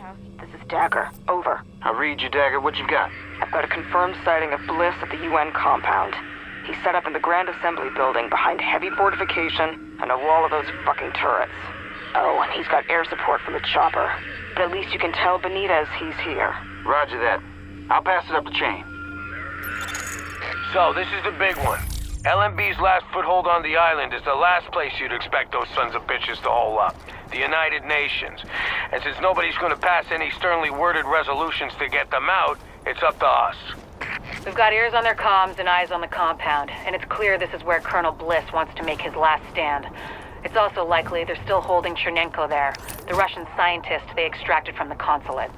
House. This is Dagger. Over. I read you, Dagger. What you got? I've got a confirmed sighting of Bliss at the UN compound. He's set up in the Grand Assembly building behind heavy fortification and a wall of those fucking turrets. Oh, and he's got air support from the chopper. But at least you can tell Benitez he's here. Roger that. I'll pass it up the chain. So, this is the big one. LMB's last foothold on the island is the last place you'd expect those sons of bitches to hole up. The United Nations. And since nobody's gonna pass any sternly worded resolutions to get them out, it's up to us. We've got ears on their comms and eyes on the compound, and it's clear this is where Colonel Bliss wants to make his last stand. It's also likely they're still holding Chernenko there, the Russian scientist they extracted from the consulate.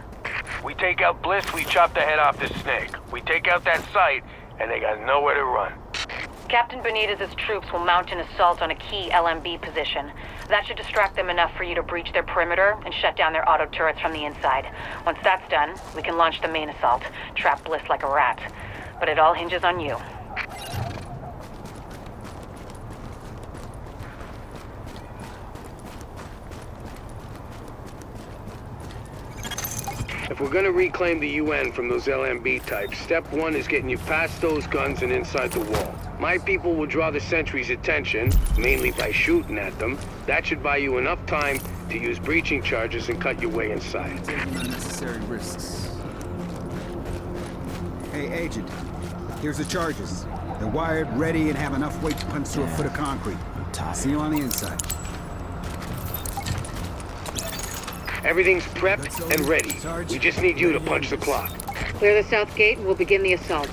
We take out Bliss, we chop the head off this snake. We take out that site, and they got nowhere to run. Captain Benitez's troops will mount an assault on a key LMB position. That should distract them enough for you to breach their perimeter and shut down their auto turrets from the inside. Once that's done, we can launch the main assault, trap Bliss like a rat. But it all hinges on you. If we're gonna reclaim the UN from those LMB types, step one is getting you past those guns and inside the wall. My people will draw the sentries' attention, mainly by shooting at them. That should buy you enough time to use breaching charges and cut your way inside. Taking unnecessary risks. Hey, Agent. Here's the charges. They're wired, ready, and have enough weight to punch through a foot of concrete. See you on the inside. Everything's prepped and ready. We just need you to punch the clock. Clear the south gate and we'll begin the assault.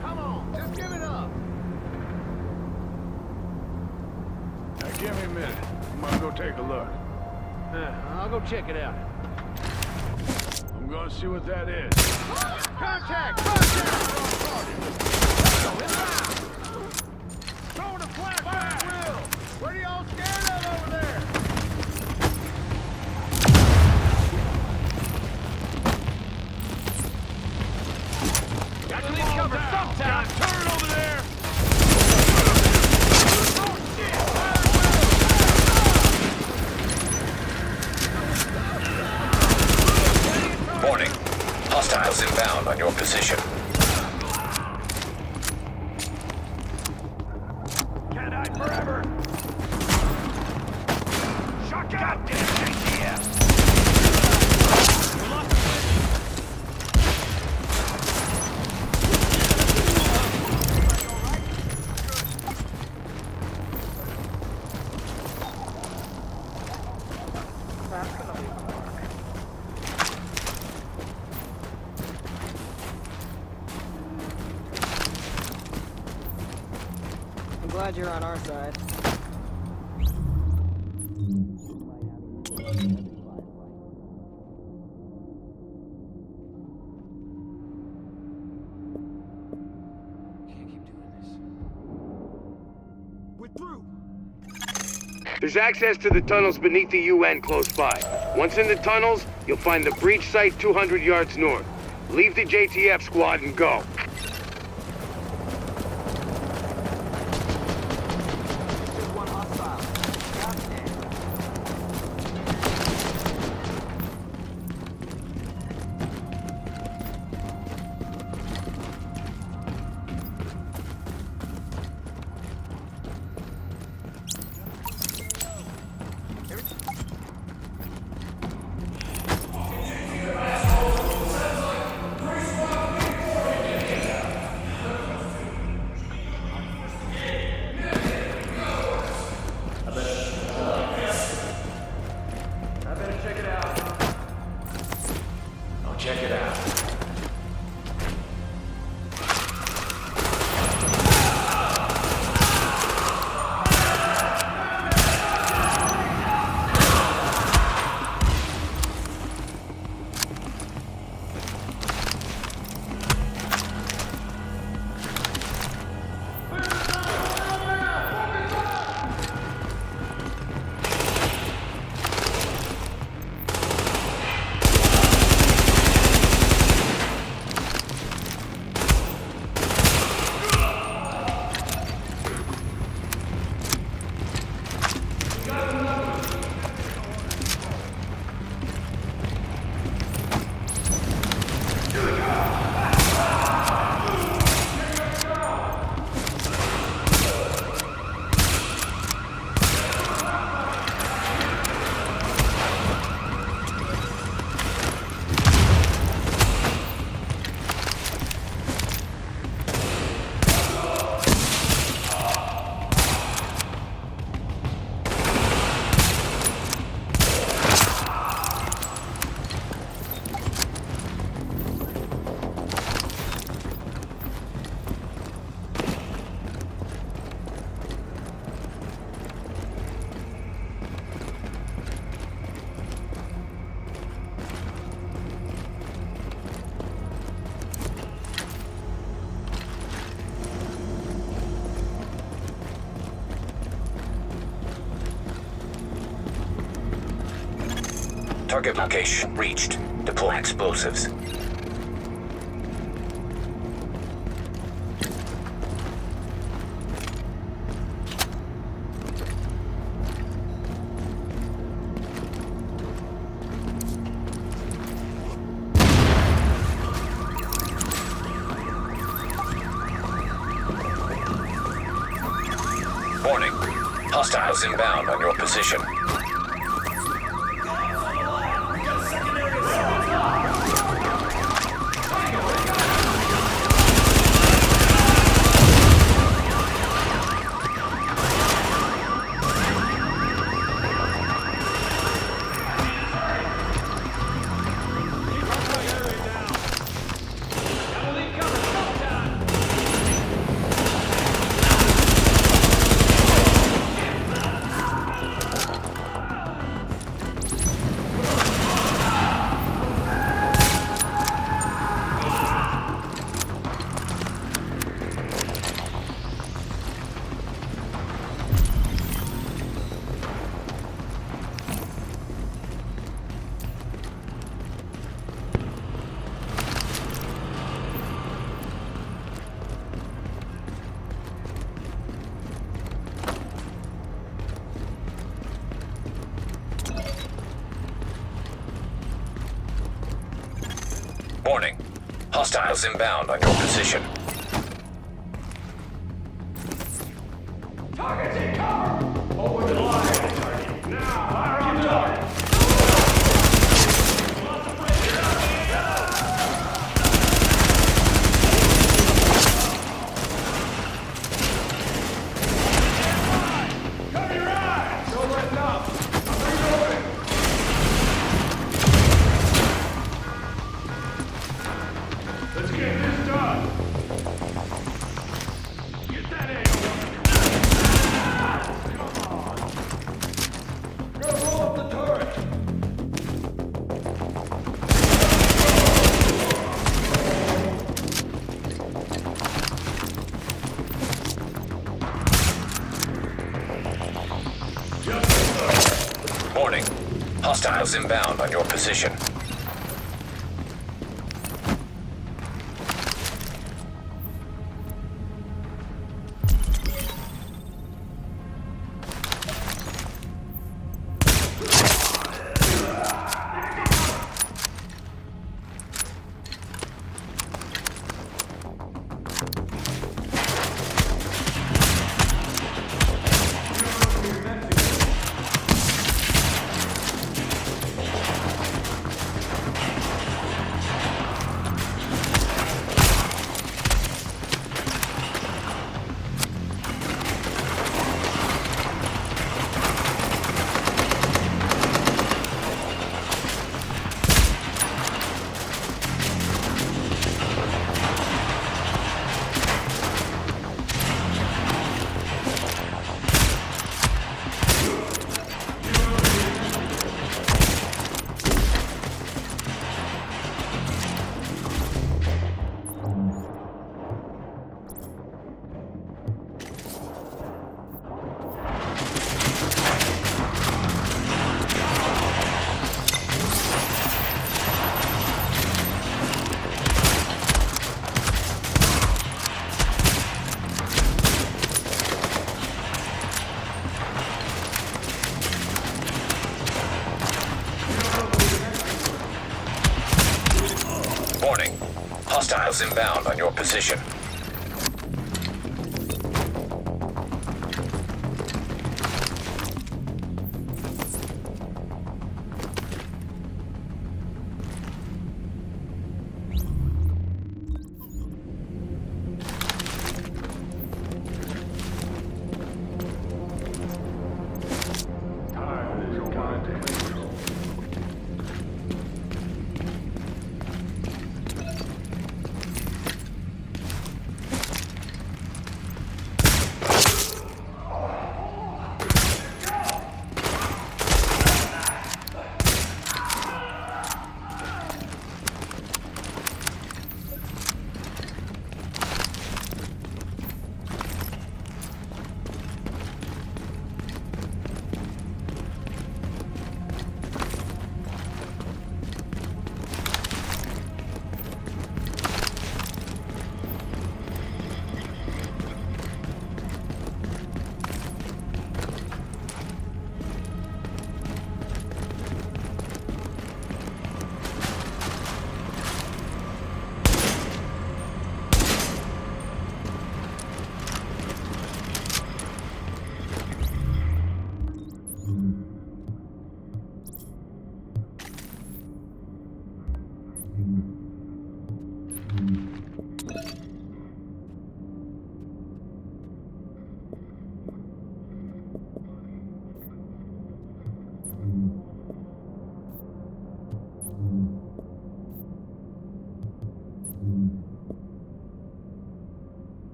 Come on, just give it up. Now give me a minute. I'm gonna go take a look. I'll go check it out. I'm gonna see what that is. Contact! Contact! Throw the flashback! What are y'all scared of over there? Got to leave cover sometime! Turn over there! Warning. Hostiles inbound on your position. Can't hide forever! Shotgun! JTF! I'm glad you're on our side. Can't keep doing this. We're through! There's access to the tunnels beneath the UN close by. Once in the tunnels, you'll find the breach site 200 yards north. Leave the JTF squad and go. Target location reached. Deploy explosives. Warning. Hostiles inbound on your position. Warning. Hostiles inbound on your position. Target's in cover! Open the line! Now, fire on the target! Cover your eyes! Don't let up! Reloading! Let's get this done! Get that in! Come on! Go blow up the turret! Warning. Hostiles inbound on your position. Warning. Hostiles inbound on your position.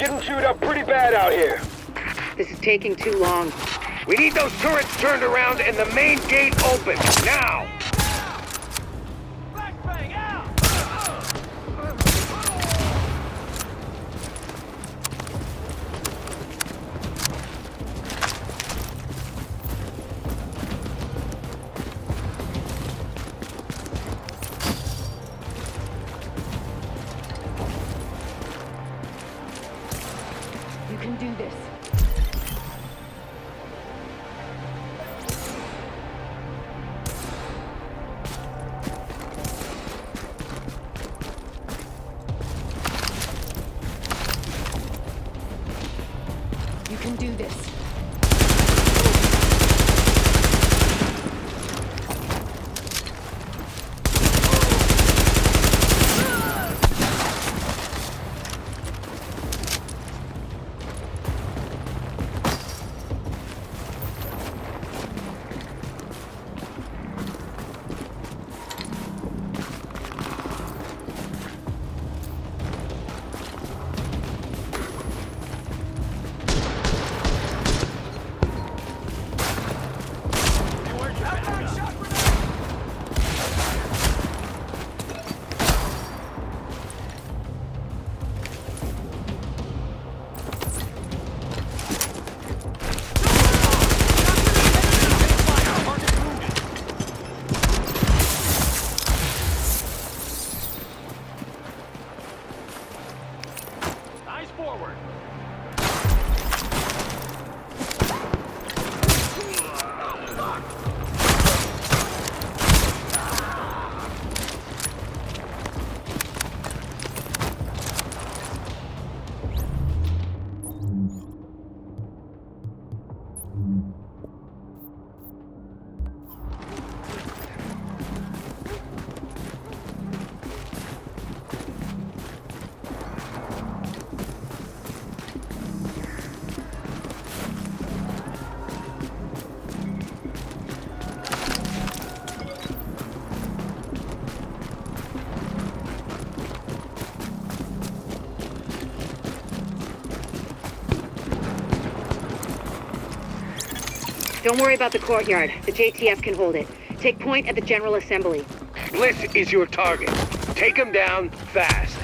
getting chewed up pretty bad out here. This is taking too long. We need those turrets turned around and the main gate open, now! Flashbang out! You can do this. You can do this. Forward. Don't worry about the courtyard. The JTF can hold it. Take point at the General Assembly. Bliss is your target. Take him down fast.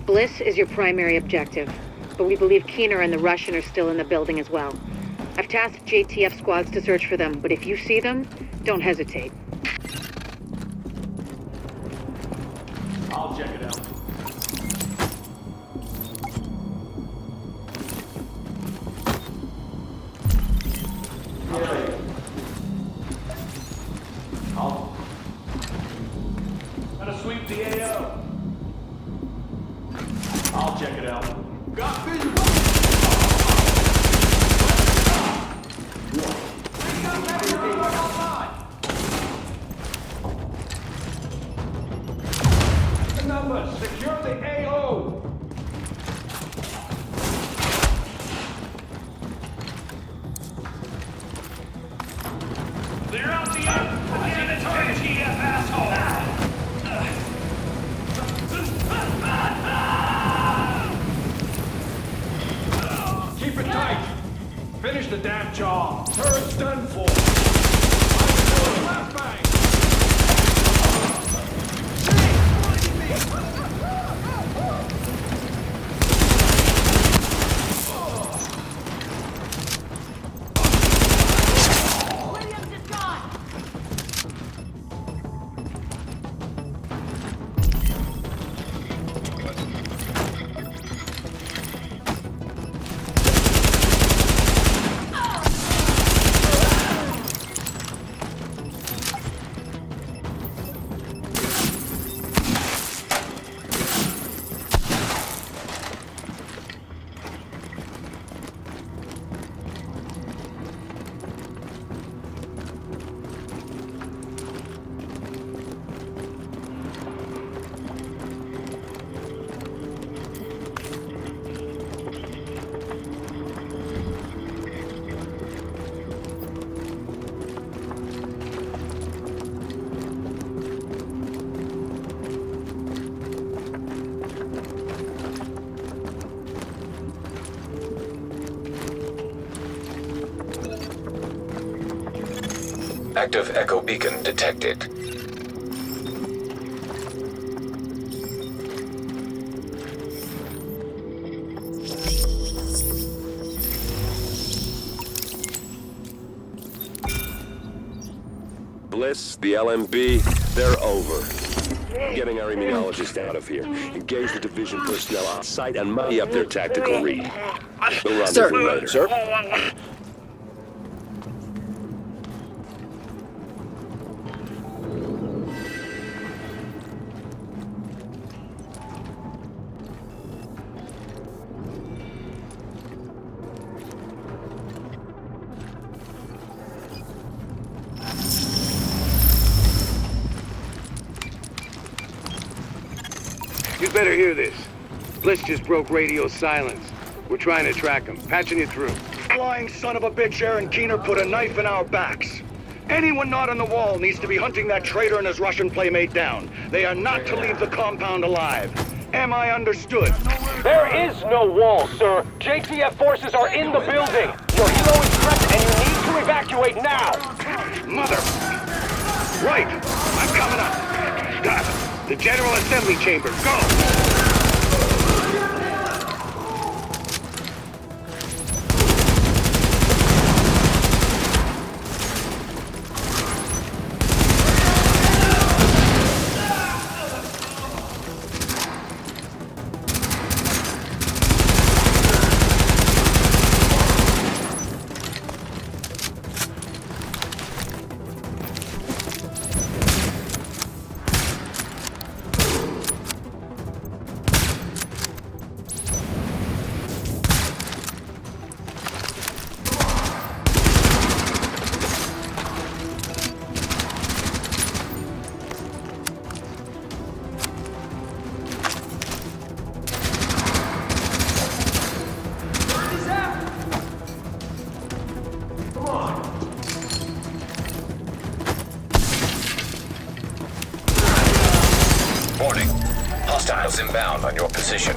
Bliss is your primary objective, but we believe Keener and the Russian are still in the building as well. I've tasked JTF squads to search for them, but if you see them, don't hesitate. I'll check it out. Gotta sweep the AO. I'll check it out. Got visual. Number, secure the AO. Clear out the JTF asshole. Keep it tight. Finish the damn job. Turret's done for. Left bank. Active echo beacon detected. Bliss, the LMB, they're over. Getting our immunologist out of here. Engage the division personnel on site and muddy up their tactical read. We'll rendezvous later. Sir? You better hear this. Bliss just broke radio silence. We're trying to track him. Patching you through. Flying son of a bitch, Aaron Keener put a knife in our backs. Anyone not on the wall needs to be hunting that traitor and his Russian playmate down. They are not to leave the compound alive. Am I understood? There is no wall, sir. JTF forces are in the building. Your helo is prepped and you need to evacuate now. Mother... Right. I'm coming up. Got it. The General Assembly Chamber. Go! Warning. Hostiles inbound on your position.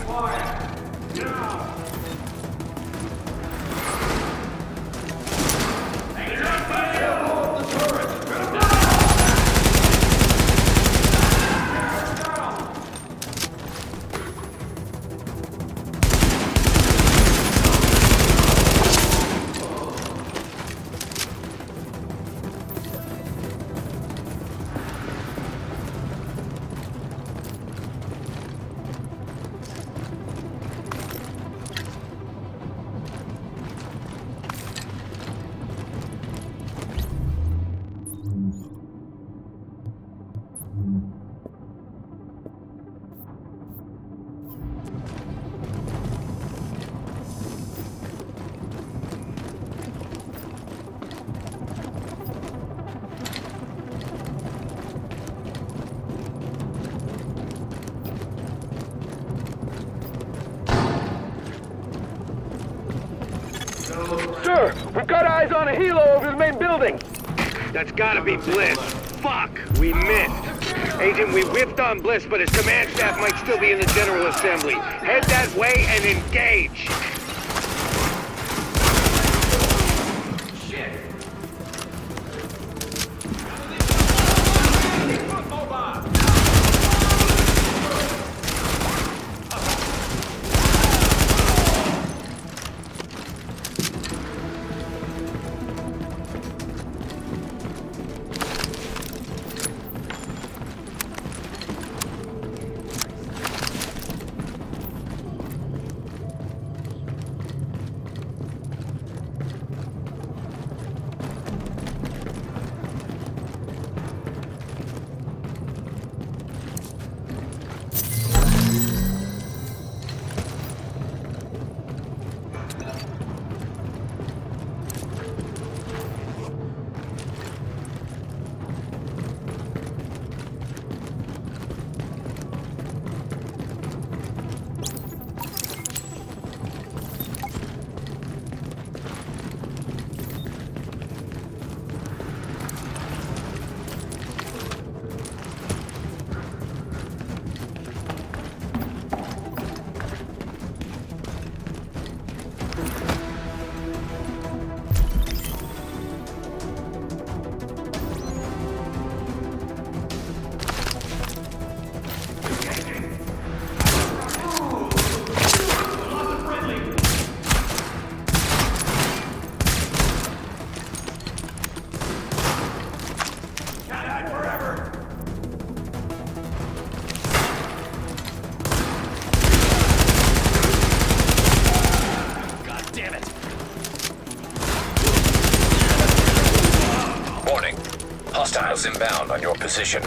Sir, we've got eyes on a helo over the main building. That's gotta be Bliss. Fuck, we missed. Agent, we whiffed on Bliss, but his command staff might still be in the General Assembly. Head that way and engage. Hostiles inbound on your position.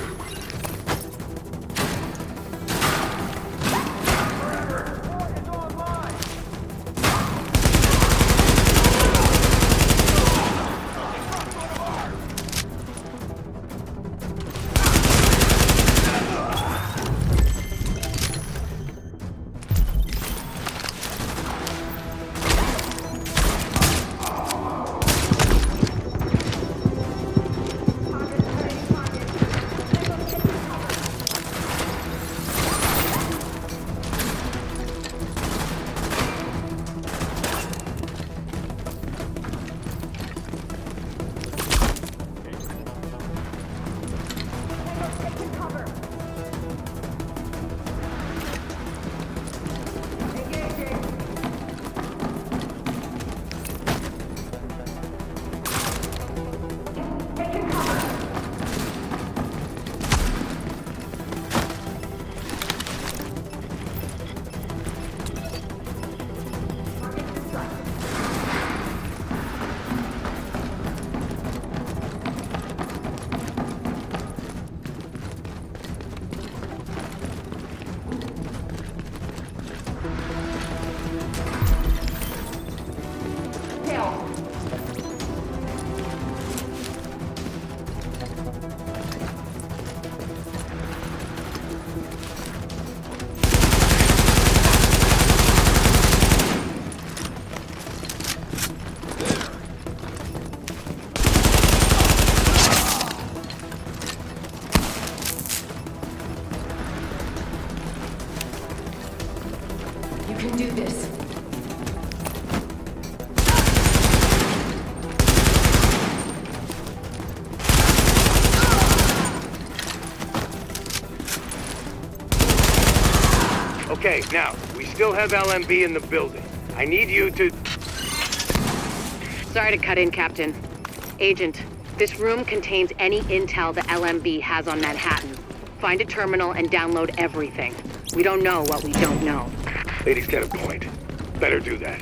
Okay, now, we still have LMB in the building. I need you to... Sorry to cut in, Captain. Agent, this room contains any intel the LMB has on Manhattan. Find a terminal and download everything. We don't know what we don't know. Lady's got a point. Better do that.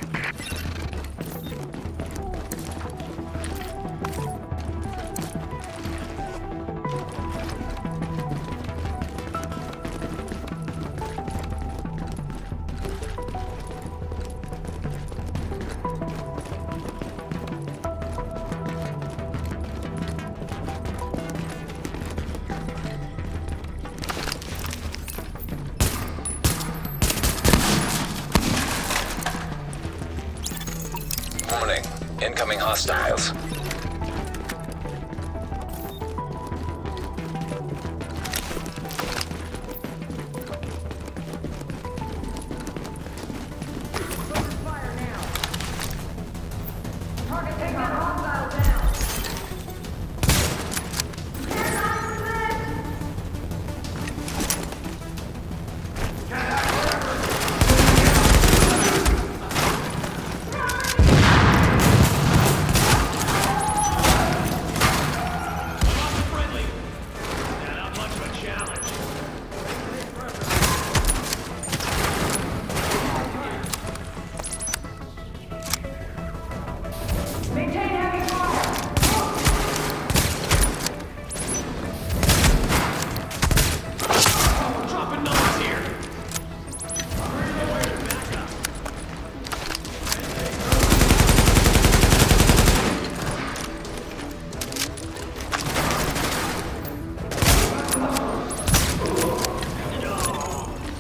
Warning. Incoming hostiles.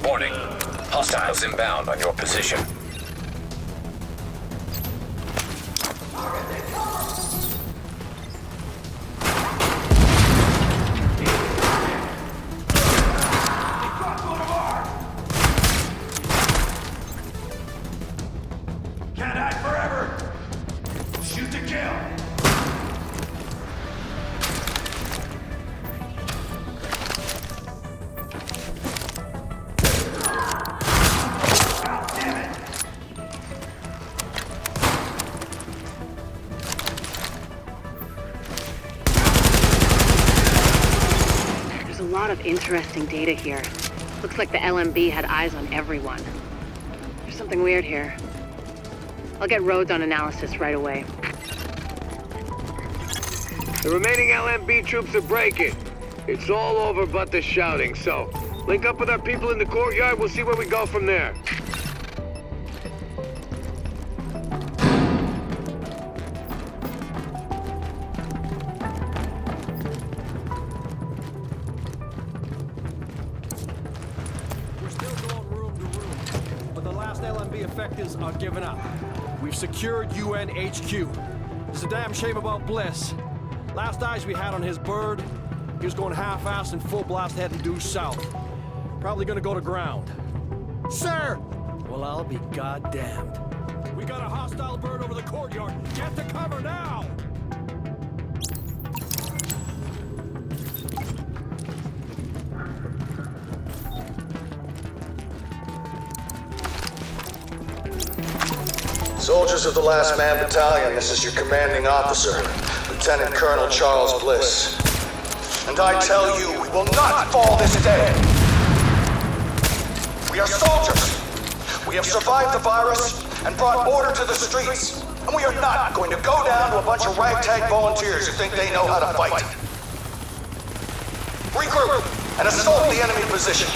Warning. Hostiles inbound on your position. Can't hide forever! Shoot to kill! There's a lot of interesting data here. Looks like the LMB had eyes on everyone. There's something weird here. I'll get Rhodes on analysis right away. The remaining LMB troops are breaking. It's all over but the shouting, so link up with our people in the courtyard. We'll see where we go from there. We're still going room to room, but the last LMB effectives are giving up. We've secured UN HQ. It's a damn shame about Bliss. Last eyes we had on his bird, he was going half-assed and full blast heading due south. Probably gonna go to ground. Sir! Well, I'll be goddamned. We got a hostile bird over the courtyard. Get to cover now! Soldiers of the Last Man Battalion, this is your commanding officer, Lieutenant Colonel Charles Bliss. And I tell you, we will not fall this day! We are soldiers! We have survived the virus and brought order to the streets, and we are not going to go down to a bunch of ragtag volunteers who think they know how to fight. Regroup and assault the enemy position.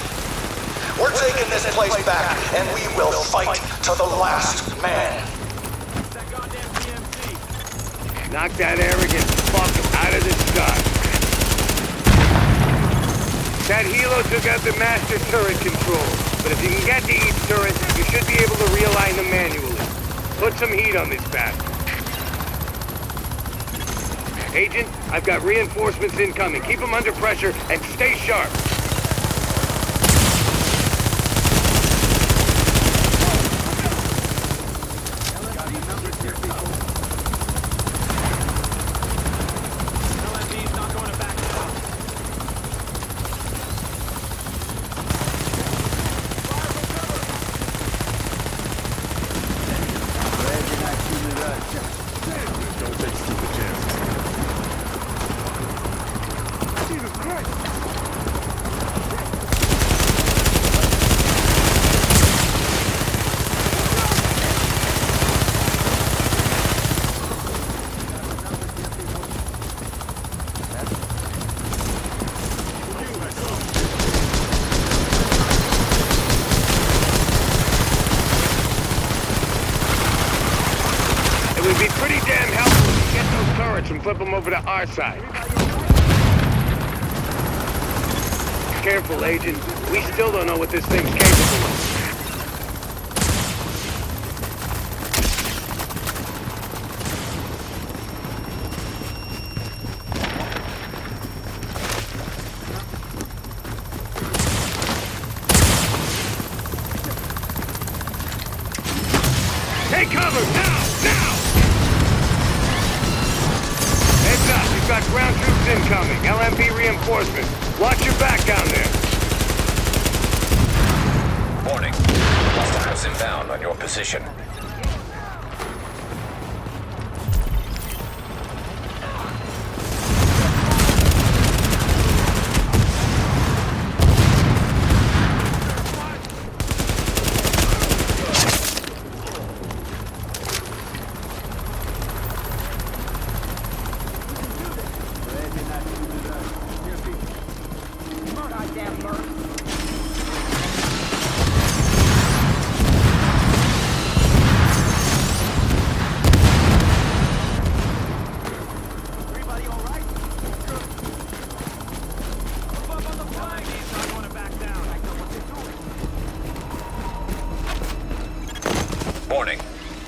We're taking this place back, and we will fight to the last man. Knock that arrogant fuck out of the sky. That helo took out the master turret control, but if you can get to each turret, you should be able to realign them manually. Put some heat on this bastard. Agent, I've got reinforcements incoming. Keep them under pressure and stay sharp. Flip them over to our side. Careful, Agent. We still don't know what this thing's capable of. Take cover! Now! Now! Heads up, you've got ground troops incoming. LMB reinforcements. Watch your back down there. Warning. Hostiles inbound on your position. Warning.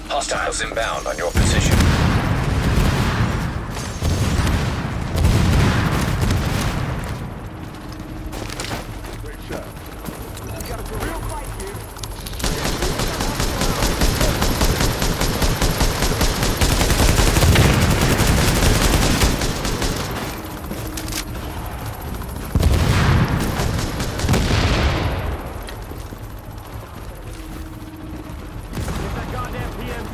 Hostiles inbound on your position. Great shot. You got a real fight here.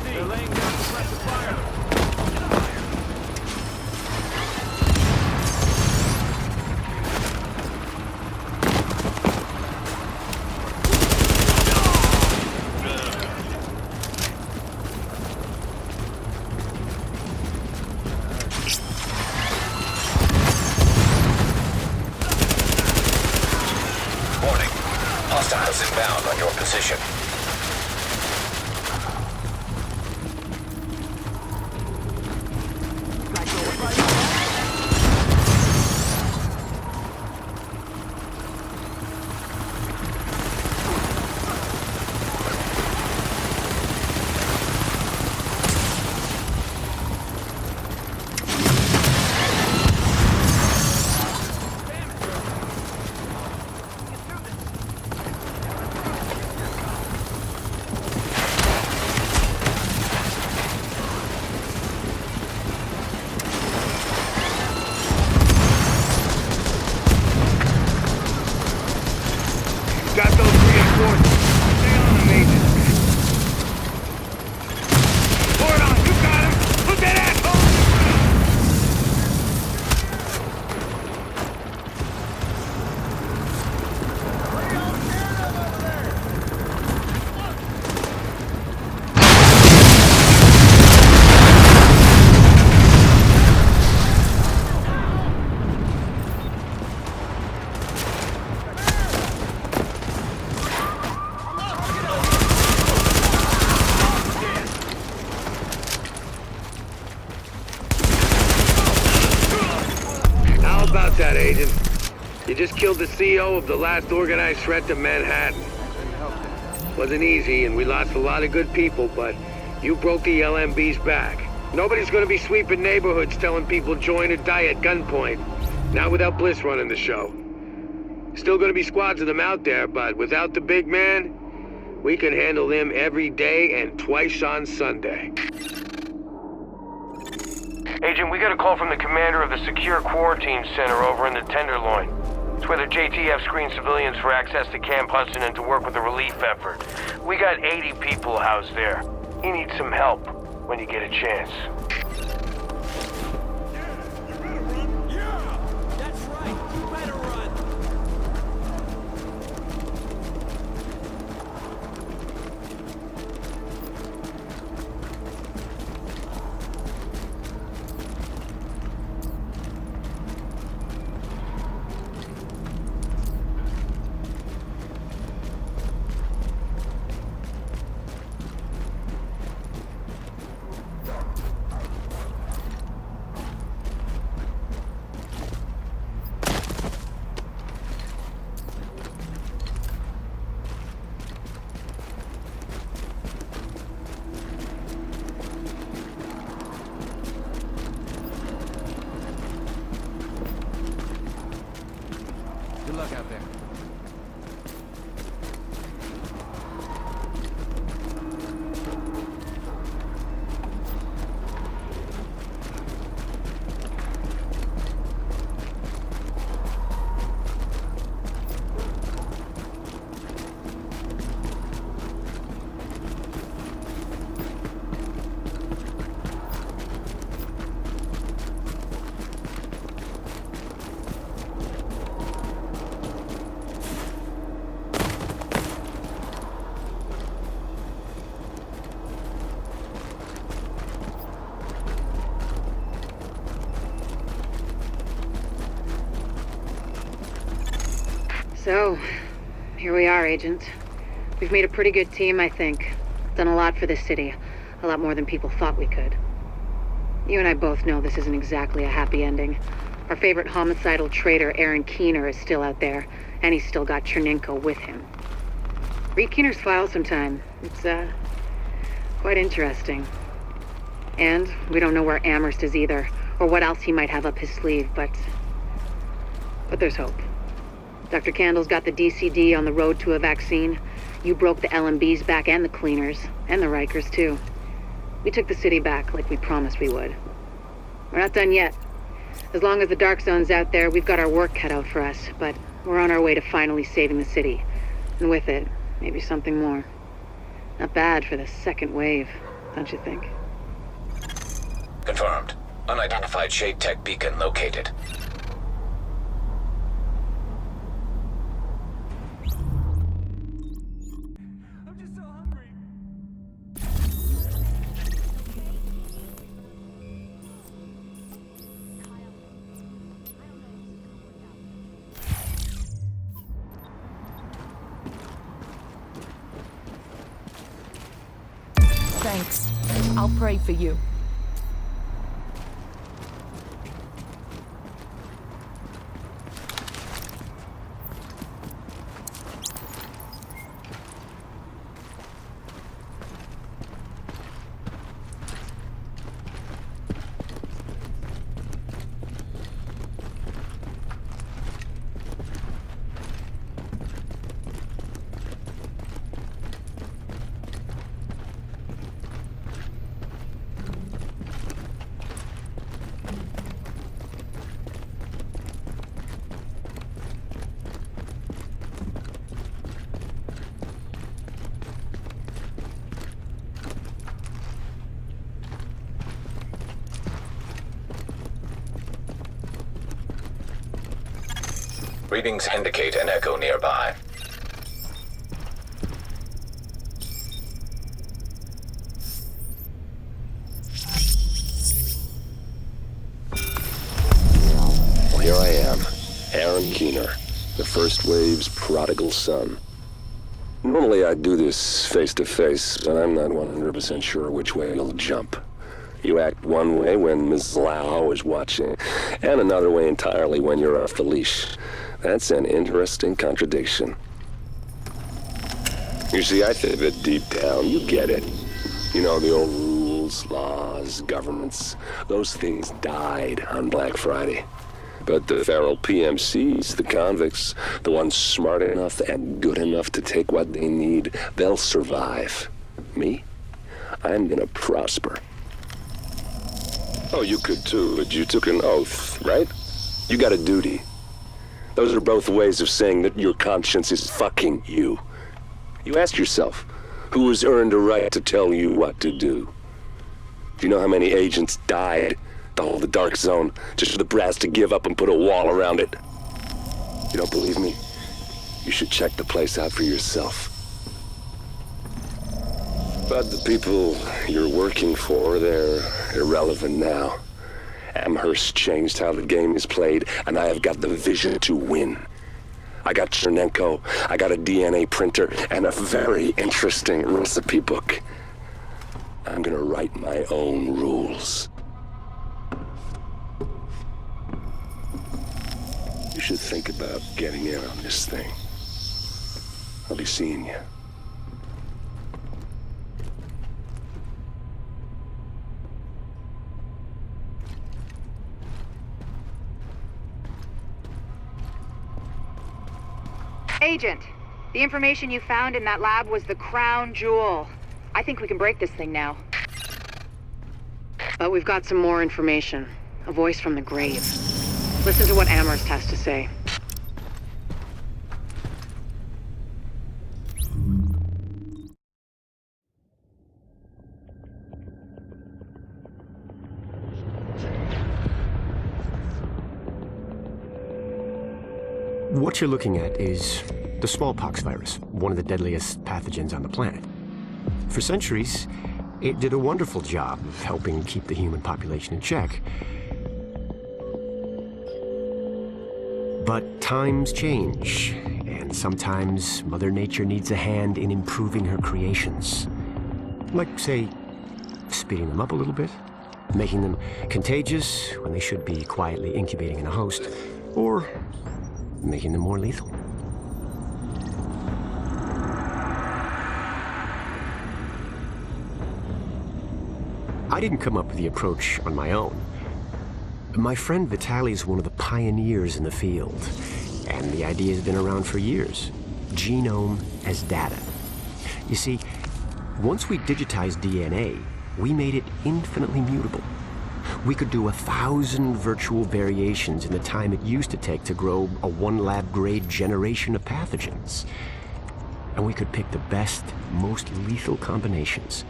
They're laying down the pressure fire. position. Got those reinforcements. Stay on them, Agent. Hold on, you got him! Put that asshole! How about that, Agent? You just killed the CEO of the last organized threat to Manhattan. Wasn't easy, and we lost a lot of good people, but you broke the LMB's back. Nobody's gonna be sweeping neighborhoods telling people join or die at gunpoint. Not without Bliss running the show. Still gonna be squads of them out there, but without the big man, we can handle them every day and twice on Sunday. Agent, we got a call from the commander of the Secure Quarantine Center over in the Tenderloin. It's where the JTF screens civilians for access to Camp Hudson and to work with the relief effort. We got 80 people housed there. He needs some help when you get a chance. That's right. You better run. Good luck out there. So, here we are, Agent. We've made a pretty good team, I think. Done a lot for this city. A lot more than people thought we could. You and I both know this isn't exactly a happy ending. Our favorite homicidal traitor, Aaron Keener, is still out there, and he's still got Chernenko with him. Read Keener's file sometime. It's, quite interesting. And we don't know where Amherst is either, or what else he might have up his sleeve, but there's hope. Dr. Candle's got the DCD on the road to a vaccine. You broke the LMB's back and the cleaners, and the Rikers too. We took the city back like we promised we would. We're not done yet. As long as the Dark Zone's out there, we've got our work cut out for us, but we're on our way to finally saving the city. And with it, maybe something more. Not bad for the second wave, don't you think? Confirmed. Unidentified Shade Tech beacon located. I'll pray for you. Readings indicate an echo nearby. Well, here I am, Aaron Keener, the First Wave's prodigal son. Normally I'd do this face-to-face, but I'm not 100% sure which way you'll jump. You act one way when Ms. Lau is watching, and another way entirely when you're off the leash. That's an interesting contradiction. You see, I think that deep down, you get it. You know, the old rules, laws, governments, those things died on Black Friday. But the feral PMCs, the convicts, the ones smart enough and good enough to take what they need, they'll survive. Me? I'm gonna prosper. Oh, you could too, but you took an oath, right? You got a duty. Those are both ways of saying that your conscience is fucking you. You ask yourself, who has earned a right to tell you what to do? Do you know how many agents died to hold the Dark Zone just for the brass to give up and put a wall around it? You don't believe me? You should check the place out for yourself. But the people you're working for, they're irrelevant now. Amherst changed how the game is played, and I have got the vision to win. I got Chernenko, I got a DNA printer, and a very interesting recipe book. I'm gonna write my own rules. You should think about getting in on this thing. I'll be seeing you. Agent, the information you found in that lab was the crown jewel. I think we can break this thing now. But we've got some more information. A voice from the grave. Listen to what Amherst has to say. What you're looking at is the smallpox virus, one of the deadliest pathogens on the planet. For centuries, it did a wonderful job of helping keep the human population in check. But times change, and sometimes Mother Nature needs a hand in improving her creations. Like, say, speeding them up a little bit, making them contagious when they should be quietly incubating in a host, or making them more lethal. I didn't come up with the approach on my own. My friend Vitaly is one of the pioneers in the field, and the idea has been around for years. Genome as data. You see, once we digitized DNA, we made it infinitely mutable. We could do 1,000 virtual variations in the time it used to take to grow a 1 lab-grade generation of pathogens. And we could pick the best, most lethal combinations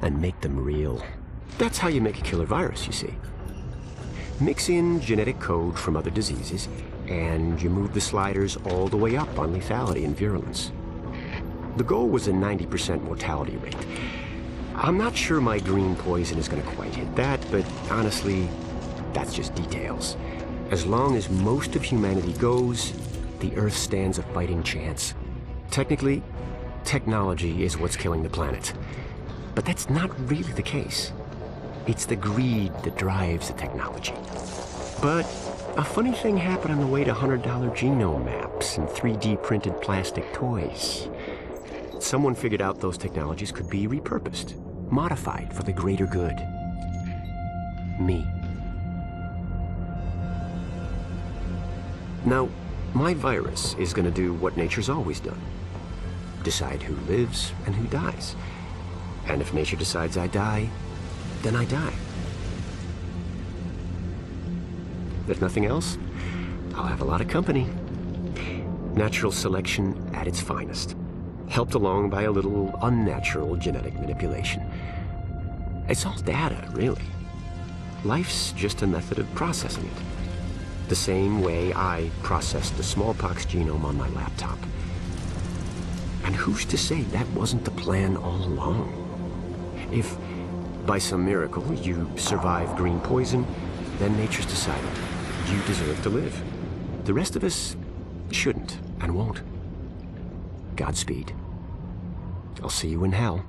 and make them real. That's how you make a killer virus, you see. Mix in genetic code from other diseases, and you move the sliders all the way up on lethality and virulence. The goal was a 90% mortality rate. I'm not sure my green poison is going to quite hit that, but honestly, that's just details. As long as most of humanity goes, the Earth stands a fighting chance. Technically, technology is what's killing the planet. But that's not really the case. It's the greed that drives the technology. But a funny thing happened on the way to $100 genome maps and 3D printed plastic toys. Someone figured out those technologies could be repurposed, modified for the greater good. Me. Now, my virus is going to do what nature's always done. Decide who lives and who dies. And if nature decides I die, then I die. If nothing else, I'll have a lot of company. Natural selection at its finest, helped along by a little unnatural genetic manipulation. It's all data, really. Life's just a method of processing it. The same way I processed the smallpox genome on my laptop. And who's to say that wasn't the plan all along? If, by some miracle, you survive green poison, then nature's decided you deserve to live. The rest of us shouldn't and won't. Godspeed. I'll see you in hell.